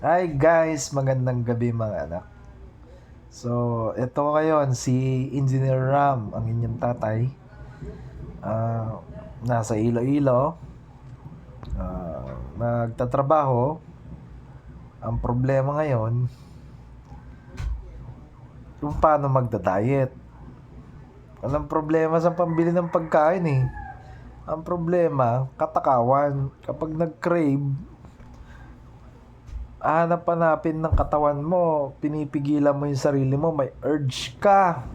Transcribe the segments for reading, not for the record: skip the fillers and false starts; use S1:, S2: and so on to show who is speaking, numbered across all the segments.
S1: Hi guys, magandang gabi mga anak. So, ito ngayon si Engineer Ram, ang inyong tatay. Ah, Nasa Iloilo, nagtatrabaho. Ang problema ngayon, kung paano magda-diet. Walang problema sa pambili ng pagkain eh. Ang problema, katakawan. Kapag nag-crave, hanap-hanapin ng katawan mo, pinipigilan mo yung sarili mo, may urge ka.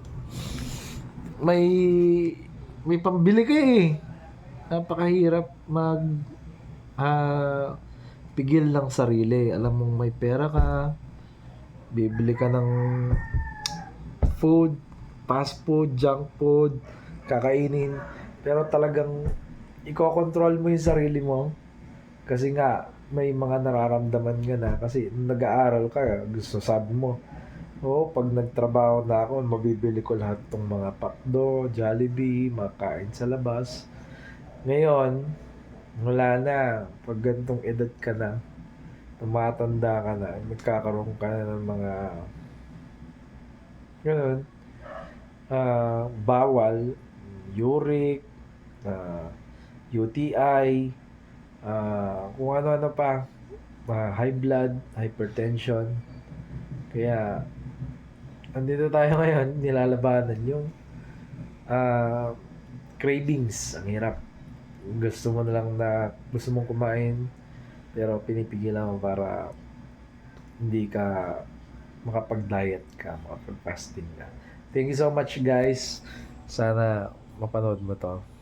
S1: May pambili ka eh. Napakahirap pigil ng sarili. Alam mong may pera ka, bibili ka ng food, fast food, junk food, kakainin. Pero talagang iko-control mo yung sarili mo kasi nga may mga nararamdaman ka na kasi nung nag-aaral ka, gusto sabi mo, oh, pag nagtrabaho na ako, mabibili ko lahat tong mga Pakdo, Jollibee, makain sa labas. Ngayon, wala na. Pag gantong edad ka na, tumatanda ka na, magkakaroon ka na ng mga ganun, bawal, uric, UTI, kung ano-ano pa, high blood, hypertension. Kaya, andito tayo ngayon, nilalabanan yung ah, cravings. Ang hirap. Gusto mo na lang na gusto mong kumain, pero pinipigilan mo para hindi ka makapag-diet ka, makapag-fasting ka. Thank you so much guys. Sana mapanood mo to.